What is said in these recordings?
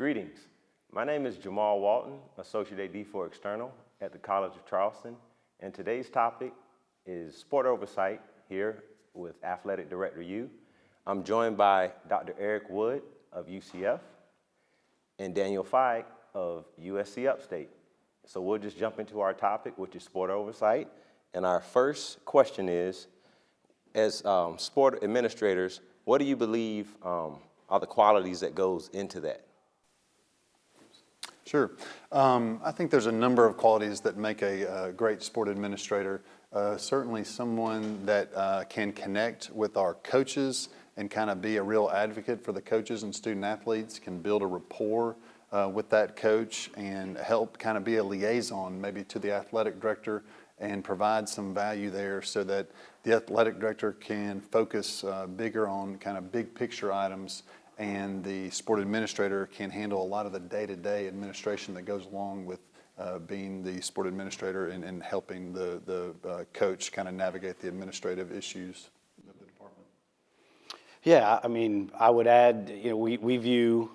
Greetings. My name is Jamaal Walton, Associate AD for External at the College of Charleston, and today's topic is sport oversight here with AthleticDirectorU. I'm joined by Dr. Eric Wood of UCF and Daniel Feig of USC Upstate. So we'll just jump into our topic, which is sport oversight. And our first question is, as sport administrators, what do you believe are the qualities that goes into that? Sure. I think there's a number of qualities that make a great sport administrator. Certainly someone that can connect with our coaches and kind of be a real advocate for the coaches and student athletes, can build a rapport with that coach and help kind of be a liaison maybe to the athletic director and provide some value there so that the athletic director can focus bigger on kind of big picture items, and the sport administrator can handle a lot of the day-to-day administration that goes along with being the sport administrator and helping the coach kind of navigate the administrative issues of the department. Yeah, I mean, I would add, we view,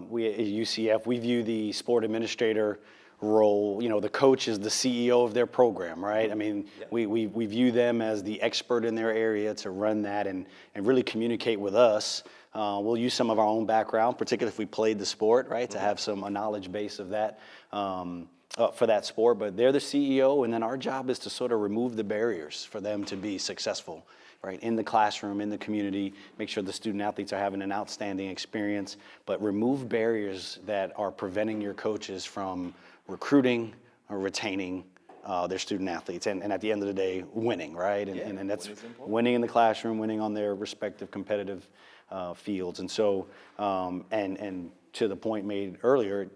we at UCF, we view the sport administrator role, the coach is the CEO of their program, right? I mean, we view them as the expert in their area to run that and really communicate with us. We'll use some of our own background, particularly if we played the sport, right, to have a knowledge base of that for that sport. But they're the CEO, and then our job is to sort of remove the barriers for them to be successful, right, in the classroom, in the community, make sure the student athletes are having an outstanding experience, but remove barriers that are preventing your coaches from recruiting or retaining their student athletes, and at the end of the day, winning, right? And that's winning in the classroom, winning on their respective competitive fields. And so, and to the point made earlier,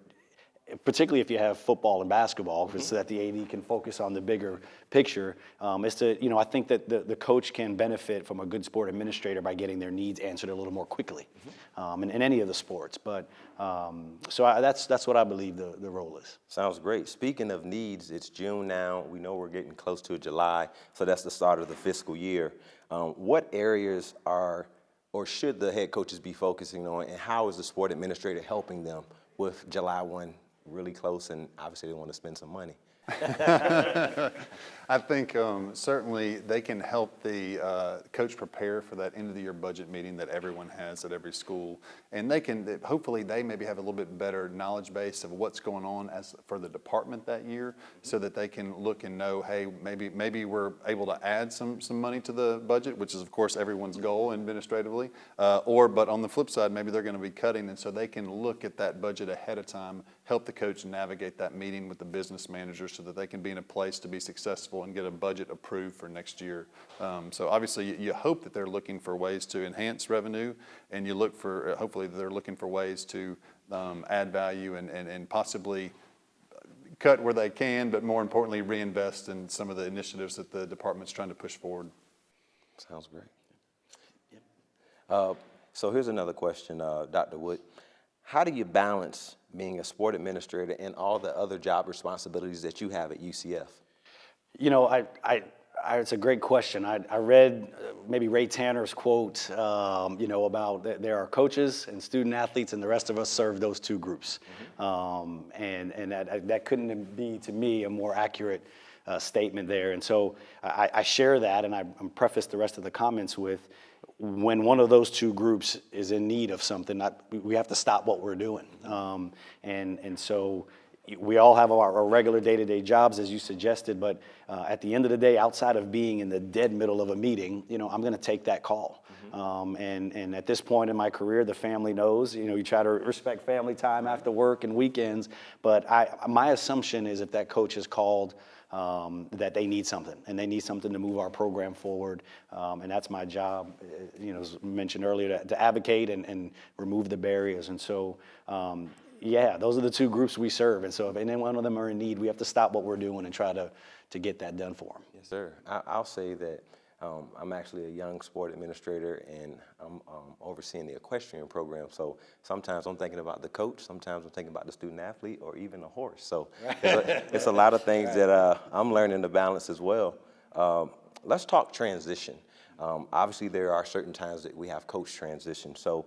particularly if you have football and basketball, so that the AD can focus on the bigger picture, is to, I think that the coach can benefit from a good sport administrator by getting their needs answered a little more quickly in any of the sports. But that's what I believe the role is. Sounds great. Speaking of needs, it's June now. We know we're getting close to July, so that's the start of the fiscal year. What areas are or should the head coaches be focusing on, and how is the sport administrator helping them with July 1 really close, and obviously they want to spend some money? I think certainly they can help the coach prepare for that end of the year budget meeting that everyone has at every school, and hopefully they maybe have a little bit better knowledge base of what's going on as for the department that year, so that they can look and know, hey, maybe we're able to add some money to the budget, which is of course everyone's goal administratively, but on the flip side, maybe they're going to be cutting, and so they can look at that budget ahead of time, help the coach navigate that meeting with the business managers so that they can be in a place to be successful and get a budget approved for next year. So obviously you hope that they're looking for ways to enhance revenue, and you look for, hopefully they're looking for ways to add value and possibly cut where they can, but more importantly reinvest in some of the initiatives that the department's trying to push forward. Sounds great. So here's another question, Dr. Wood. How do you balance being a sport administrator and all the other job responsibilities that you have at UCF? It's a great question. I read maybe Ray Tanner's quote, about that there are coaches and student athletes, and the rest of us serve those two groups. And that couldn't be, to me, a more accurate statement there. And so I share that, and I'm prefaced the rest of the comments with, when one of those two groups is in need of something, we have to stop what we're doing. And so we all have our regular day-to-day jobs, as you suggested, but at the end of the day, outside of being in the dead middle of a meeting, I'm going to take that call. And at this point in my career, the family knows, you try to respect family time after work and weekends, but my assumption is if that coach is called, that they need something, and they need something to move our program forward, and that's my job, as mentioned earlier, to advocate and remove the barriers. And so, those are the two groups we serve, and so if any one of them are in need, we have to stop what we're doing and try to get that done for them. Yes, sir. I'll say that I'm actually a young sport administrator, and I'm overseeing the equestrian program. So sometimes I'm thinking about the coach, sometimes I'm thinking about the student athlete, or even the horse. So it's a lot of things that I'm learning to balance as well. Let's talk transition. Obviously, there are certain times that we have coach transition. So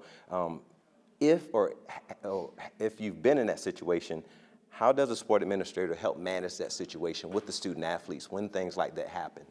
if you've been in that situation, how does a sport administrator help manage that situation with the student athletes when things like that happen?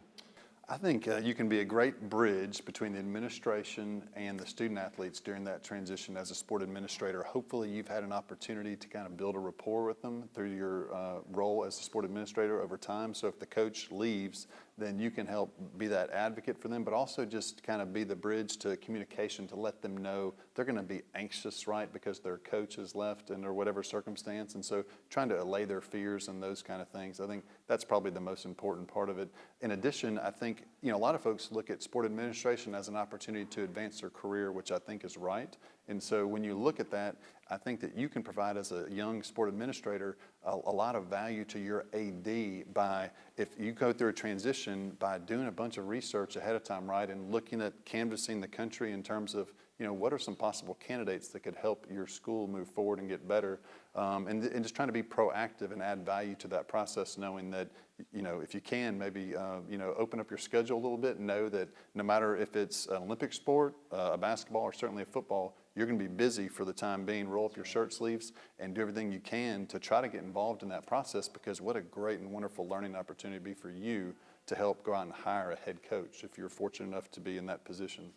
I think you can be a great bridge between the administration and the student athletes during that transition as a sport administrator. Hopefully you've had an opportunity to kind of build a rapport with them through your role as a sport administrator over time. So if the coach leaves, then you can help be that advocate for them, but also just kind of be the bridge to communication to let them know they're going to be anxious, right, because their coach has left under whatever circumstance. And so trying to allay their fears and those kind of things, I think that's probably the most important part of it. In addition, I think, a lot of folks look at sport administration as an opportunity to advance their career, which I think is right. And so when you look at that, I think that you can provide as a young sport administrator a lot of value to your AD by, if you go through a transition, by doing a bunch of research ahead of time, right, and looking at canvassing the country in terms of, what are some possible candidates that could help your school move forward and get better, and just trying to be proactive and add value to that process, knowing that, if you can, maybe, open up your schedule a little bit and know that no matter if it's an Olympic sport, a basketball, or certainly a football, you're going to be busy for the time being. Roll up your shirt sleeves and do everything you can to try to get involved in that process, because what a great and wonderful learning opportunity it'd be for you to help go out and hire a head coach if you're fortunate enough to be in that position.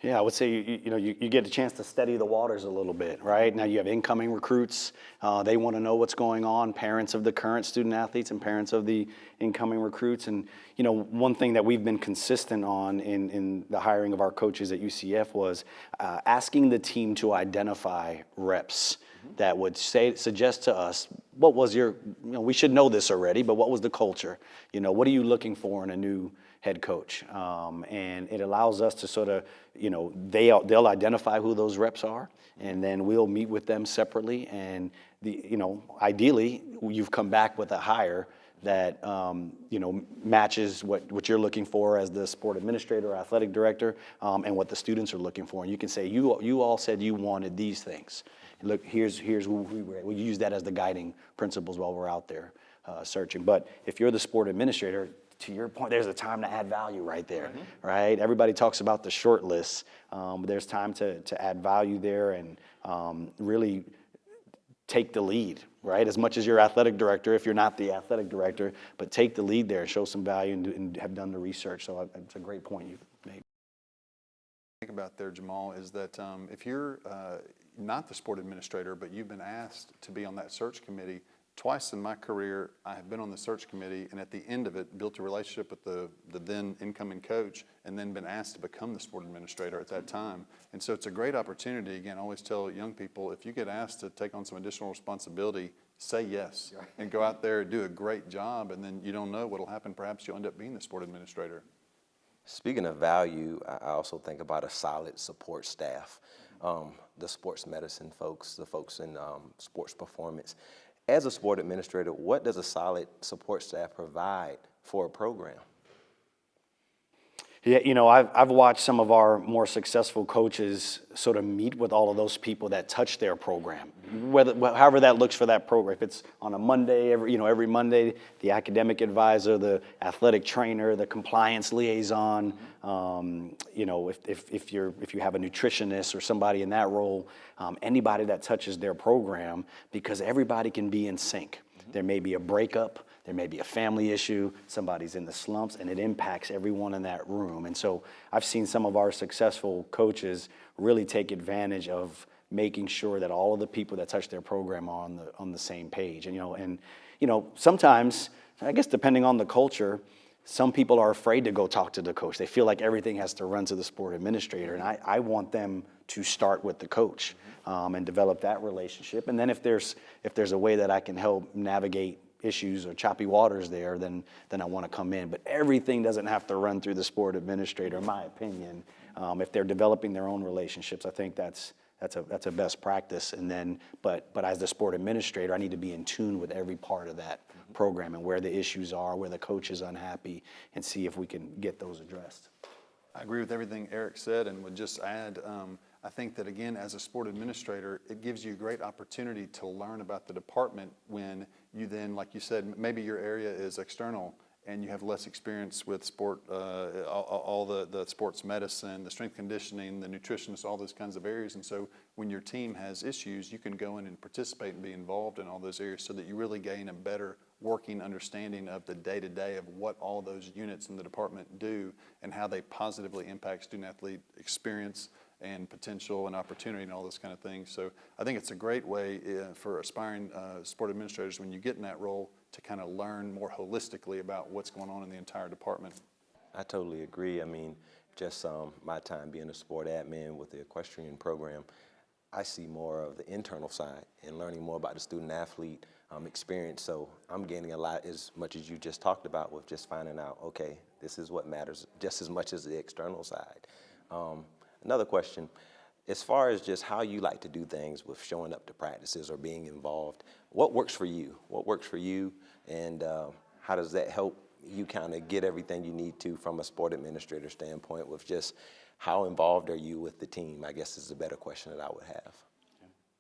Yeah, I would say you get a chance to steady the waters a little bit, right? Now you have incoming recruits. They want to know what's going on, parents of the current student athletes and parents of the incoming recruits. And, one thing that we've been consistent on in the hiring of our coaches at UCF was asking the team to identify reps that would suggest to us, what was your, we should know this already, but what was the culture? What are you looking for in a new head coach? And it allows us to sort of, they'll identify who those reps are, and then we'll meet with them separately. And ideally, you've come back with a hire that matches what you're looking for as the sport administrator or athletic director, and what the students are looking for. And you can say, you all said you wanted these things. Look, here's who we use that as the guiding principles while we're out there searching. But if you're the sport administrator, to your point, there's a time to add value right there, right? Everybody talks about the short list, but there's time to add value there and really take the lead, right? As much as your athletic director, if you're not the athletic director, but take the lead there and show some value and have done the research. So it's a great point you've made. Think about there, Jamaal, is that if you're not the sport administrator, but you've been asked to be on that search committee, twice in my career, I have been on the search committee, and at the end of it, built a relationship with the then incoming coach, and then been asked to become the sport administrator at that time. And so it's a great opportunity. Again, I always tell young people, if you get asked to take on some additional responsibility, say yes, and go out there and do a great job, and then you don't know what'll happen. Perhaps you'll end up being the sport administrator. Speaking of value, I also think about a solid support staff, the sports medicine folks, the folks in sports performance. As a sport administrator, what does a solid support staff provide for a program? Yeah, I've watched some of our more successful coaches sort of meet with all of those people that touch their program, however that looks for that program. If it's on a Monday, every Monday, the academic advisor, the athletic trainer, the compliance liaison, if you have a nutritionist or somebody in that role, anybody that touches their program, because everybody can be in sync. There may be a breakup. There may be a family issue, somebody's in the slumps, and it impacts everyone in that room. And so I've seen some of our successful coaches really take advantage of making sure that all of the people that touch their program are on the same page. And sometimes, I guess depending on the culture, some people are afraid to go talk to the coach. They feel like everything has to run to the sport administrator, and I want them to start with the coach and develop that relationship. And then if there's a way that I can help navigate issues or choppy waters there, then I want to come in. But everything doesn't have to run through the sport administrator, in my opinion. If they're developing their own relationships, I think that's a best practice. And then, but as the sport administrator, I need to be in tune with every part of that program and where the issues are, where the coach is unhappy, and see if we can get those addressed. I agree with everything Eric said, and would just add, I think that again, as a sport administrator, it gives you a great opportunity to learn about the department when you then, like you said, maybe your area is external, and you have less experience with sport, all the sports medicine, the strength conditioning, the nutritionists, all those kinds of areas. And so when your team has issues, you can go in and participate and be involved in all those areas so that you really gain a better working understanding of the day-to-day of what all those units in the department do and how they positively impact student-athlete experience and potential and opportunity and all those kind of things. So I think it's a great way for aspiring sport administrators, when you get in that role, to kind of learn more holistically about what's going on in the entire department. I totally agree. I mean, just my time being a sport admin with the equestrian program, I see more of the internal side and learning more about the student-athlete experience. So I'm gaining a lot, as much as you just talked about, with just finding out, okay, this is what matters just as much as the external side. Another question, as far as just how you like to do things with showing up to practices or being involved, what works for you? What works for you, and how does that help you kind of get everything you need to from a sport administrator standpoint, with just how involved are you with the team, I guess, is a better question that I would have.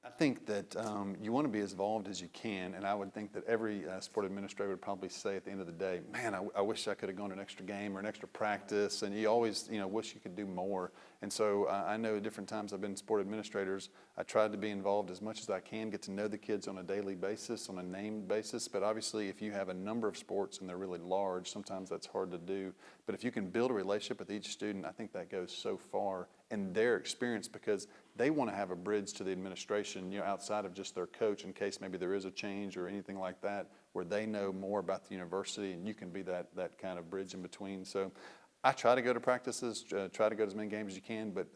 I think that you want to be as involved as you can, and I would think that every sport administrator would probably say at the end of the day, man, I wish I could have gone to an extra game or an extra practice, and you always, wish you could do more. And so I know at different times I've been sport administrators, I tried to be involved as much as I can, get to know the kids on a daily basis, on a named basis, but obviously if you have a number of sports and they're really large, sometimes that's hard to do. But if you can build a relationship with each student, I think that goes so far in their experience, because they want to have a bridge to the administration, outside of just their coach, in case maybe there is a change or anything like that, where they know more about the university, and you can be that kind of bridge in between. So I try to go to practices, try to go to as many games as you can, but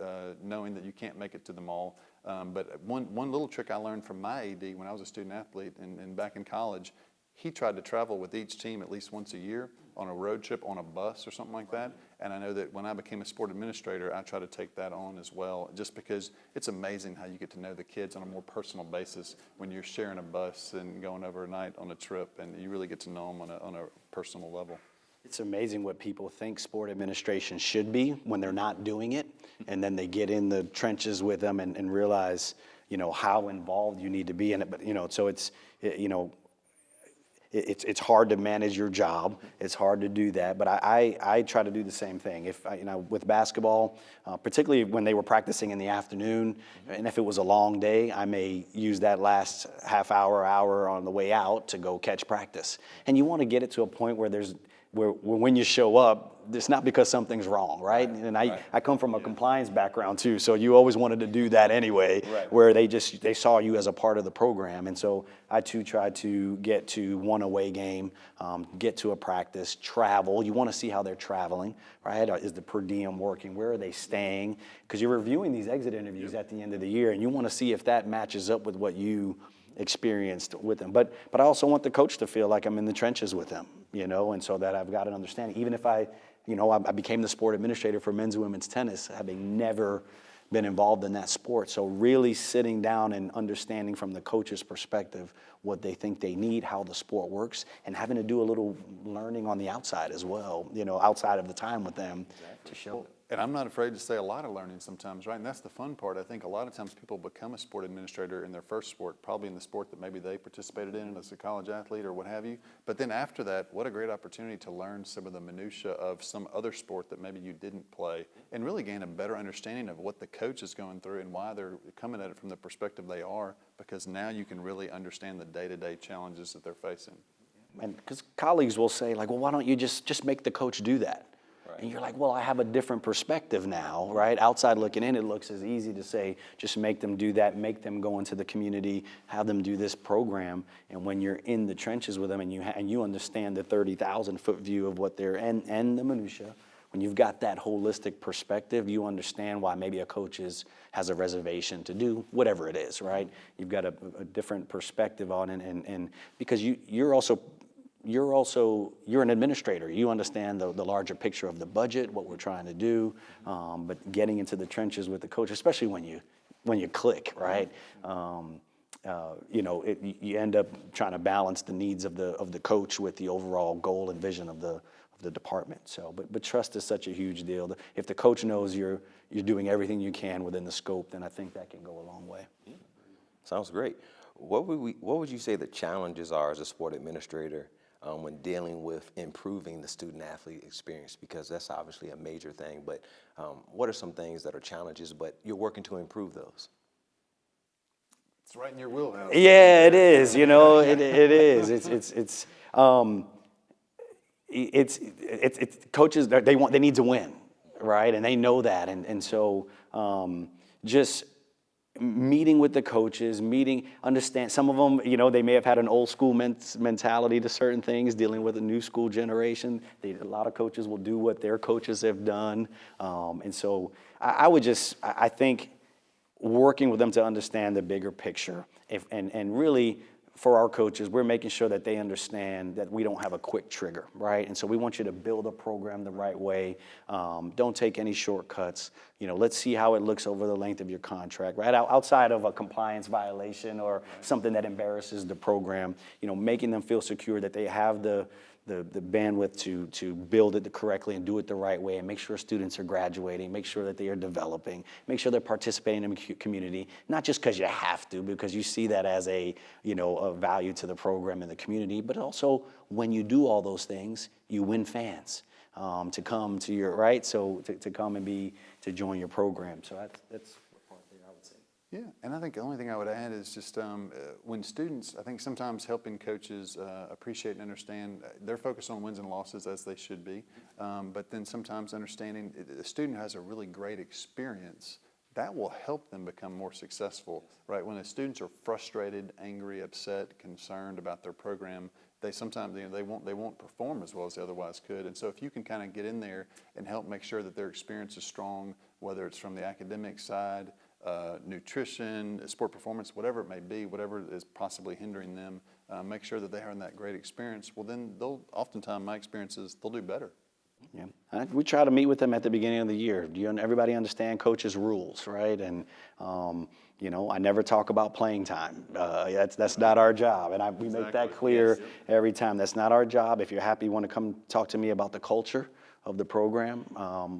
knowing that you can't make it to them all. But one little trick I learned from my AD when I was a student athlete and back in college, he tried to travel with each team at least once a year on a road trip on a bus or something like that. And I know that when I became a sport administrator, I try to take that on as well, just because it's amazing how you get to know the kids on a more personal basis when you're sharing a bus and going over a night on a trip, and you really get to know them on a personal level. It's amazing what people think sport administration should be when they're not doing it, and then they get in the trenches with them and realize, how involved you need to be in it. But, so it's hard to manage your job. It's hard to do that, but I try to do the same thing. If with basketball, particularly when they were practicing in the afternoon, and if it was a long day, I may use that last half hour on the way out to go catch practice. And you want to get it to a point where where when you show up, it's not because something's wrong, right? And I come from a compliance background too, so you always wanted to do that anyway, where they saw you as a part of the program. And so I too try to get to one away game, get to a practice, travel. You want to see how they're traveling, right? Is the per diem working? Where are they staying? Because you're reviewing these exit interviews at the end of the year, and you want to see if that matches up with what you experienced with them. But I also want the coach to feel like I'm in the trenches with them, and so that I've got an understanding. Even if I became the sport administrator for men's and women's tennis, having never been involved in that sport. So really sitting down and understanding from the coach's perspective what they think they need, how the sport works, and having to do a little learning on the outside as well, outside of the time with them to show it. And I'm not afraid to say a lot of learning sometimes, right? And that's the fun part. I think a lot of times people become a sport administrator in their first sport, probably in the sport that maybe they participated in as a college athlete or what have you. But then after that, what a great opportunity to learn some of the minutia of some other sport that maybe you didn't play, and really gain a better understanding of what the coach is going through and why they're coming at it from the perspective they are, because now you can really understand the day-to-day challenges that they're facing. And because colleagues will say, like, well, why don't you just make the coach do that? And you're like, well, I have a different perspective now, right? Outside looking in, it looks as easy to say, just make them do that, make them go into the community, have them do this program. And when you're in the trenches with them and you understand the 30,000-foot view of what they're, and the minutia, when you've got that holistic perspective, you understand why maybe a coach has a reservation to do whatever it is, right? You've got a different perspective on it, and because you're an administrator. You understand the larger picture of the budget, what we're trying to do, but getting into the trenches with the coach, especially when you click, right? You end up trying to balance the needs of the coach with the overall goal and vision of the department. So, but trust is such a huge deal. If the coach knows you're doing everything you can within the scope, then I think that can go a long way. Yeah. Sounds great. What would you say the challenges are as a sport administrator when dealing with improving the student-athlete experience? Because that's obviously a major thing, but what are some things that are challenges, but you're working to improve those? It's right in your wheelhouse. Yeah, it is. You know, it is. It's coaches. They need to win, right? And they know that. And so just meeting with the coaches, understand some of them. You know, they may have had an old school mentality to certain things, dealing with a new school generation. A lot of coaches will do what their coaches have done, and so I think, working with them to understand the bigger picture. And really, for our coaches, we're making sure that they understand that we don't have a quick trigger, right? And so we want you to build a program the right way. Don't take any shortcuts. You know, let's see how it looks over the length of your contract, right? Outside of a compliance violation or something that embarrasses the program, you know, making them feel secure that they have the bandwidth to build it correctly and do it the right way, and make sure students are graduating, make sure that they are developing, make sure they're participating in the community, not just because you have to, because you see that as a value to the program and the community, but also when you do all those things, you win fans to come to your, right? So to come and to join your program. So that's what part there I would say. Yeah, and I think the only thing I would add is just when students, I think sometimes helping coaches appreciate and understand, they're focused on wins and losses as they should be, but then sometimes understanding the student has a really great experience, that will help them become more successful, right? When the students are frustrated, angry, upset, concerned about their program, they sometimes they won't perform as well as they otherwise could. And so if you can kind of get in there and help make sure that their experience is strong, whether it's from the academic side, nutrition, sport performance, whatever it may be, whatever is possibly hindering them, make sure that they're having that great experience. Well, then oftentimes my experience is they'll do better. Yeah, we try to meet with them at the beginning of the year. Everybody understand coaches' rules, right? And I never talk about playing time. That's not our job, and we make that clear every time. That's not our job. If you're happy, you want to come talk to me about the culture of the program,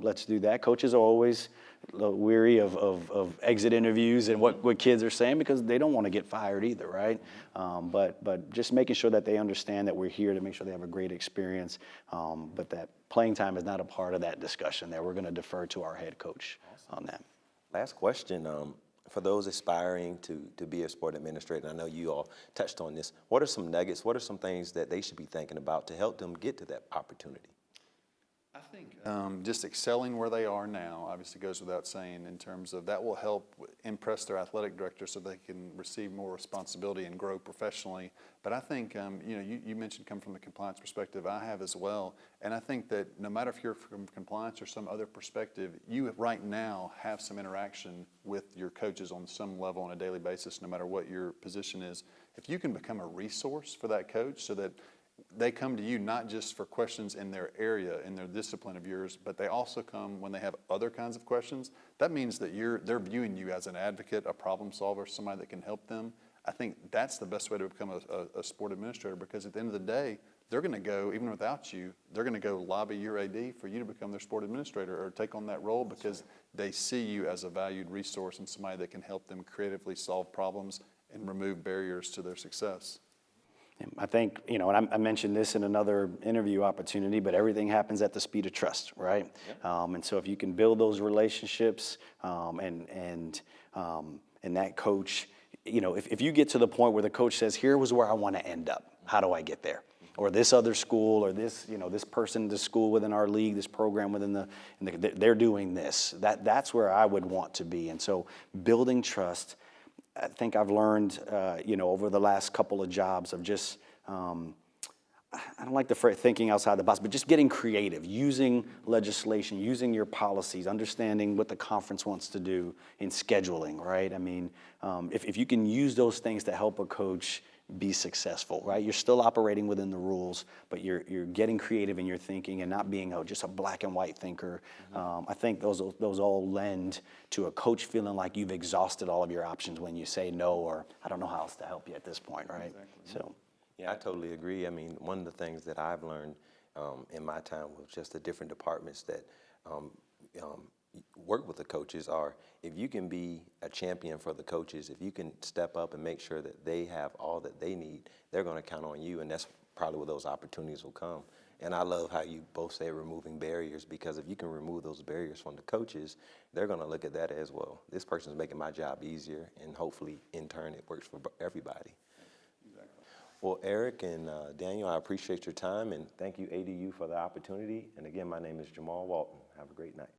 let's do that. Coaches are always weary of exit interviews and what kids are saying, because they don't want to get fired either, right? But just making sure that they understand that we're here to make sure they have a great experience, but that playing time is not a part of that discussion there. We're going to defer to our head coach on that. Last question. For those aspiring to be a sport administrator, I know you all touched on this, what are some nuggets, what are some things that they should be thinking about to help them get to that opportunity? I think just excelling where they are now obviously goes without saying, in terms of that will help impress their athletic director so they can receive more responsibility and grow professionally. But I think, you mentioned come from the compliance perspective, I have as well. And I think that no matter if you're from compliance or some other perspective, you right now have some interaction with your coaches on some level on a daily basis, no matter what your position is. If you can become a resource for that coach so that they come to you not just for questions in their area, in their discipline of yours, but they also come when they have other kinds of questions. That means that they're viewing you as an advocate, a problem solver, somebody that can help them. I think that's the best way to become a sport administrator, because at the end of the day, they're going to go, even without you, they're going to go lobby your AD for you to become their sport administrator or take on that role, because they see you as a valued resource and somebody that can help them creatively solve problems and remove barriers to their success. I think, and I mentioned this in another interview opportunity, but everything happens at the speed of trust, right? Yep. And so if you can build those relationships and that coach, if you get to the point where the coach says, here was where I want to end up, how do I get there? Or this other school, or this person, this school within our league, this program within they're doing this. That's where I would want to be. And so building trust, I think I've learned, over the last couple of jobs of just, I don't like the phrase thinking outside the box, but just getting creative, using legislation, using your policies, understanding what the conference wants to do in scheduling, right? I mean, if you can use those things to help a coach be successful, right? You're still operating within the rules, but you're getting creative in your thinking and not being just a black and white thinker. I think those all lend to a coach feeling like you've exhausted all of your options when you say no, or I don't know how else to help you at this point, right? Exactly. So, yeah, I totally agree. I mean, one of the things that I've learned in my time with just the different departments that work with the coaches are, if you can be a champion for the coaches, if you can step up and make sure that they have all that they need, they're going to count on you. And that's probably where those opportunities will come. And I love how you both say removing barriers, because if you can remove those barriers from the coaches, they're going to look at that as, well, this person's making my job easier, and hopefully in turn it works for everybody. Exactly. Well, Eric and Daniel, I appreciate your time, and thank you, ADU, for the opportunity. And again, my name is Jamaal Walton. Have a great night.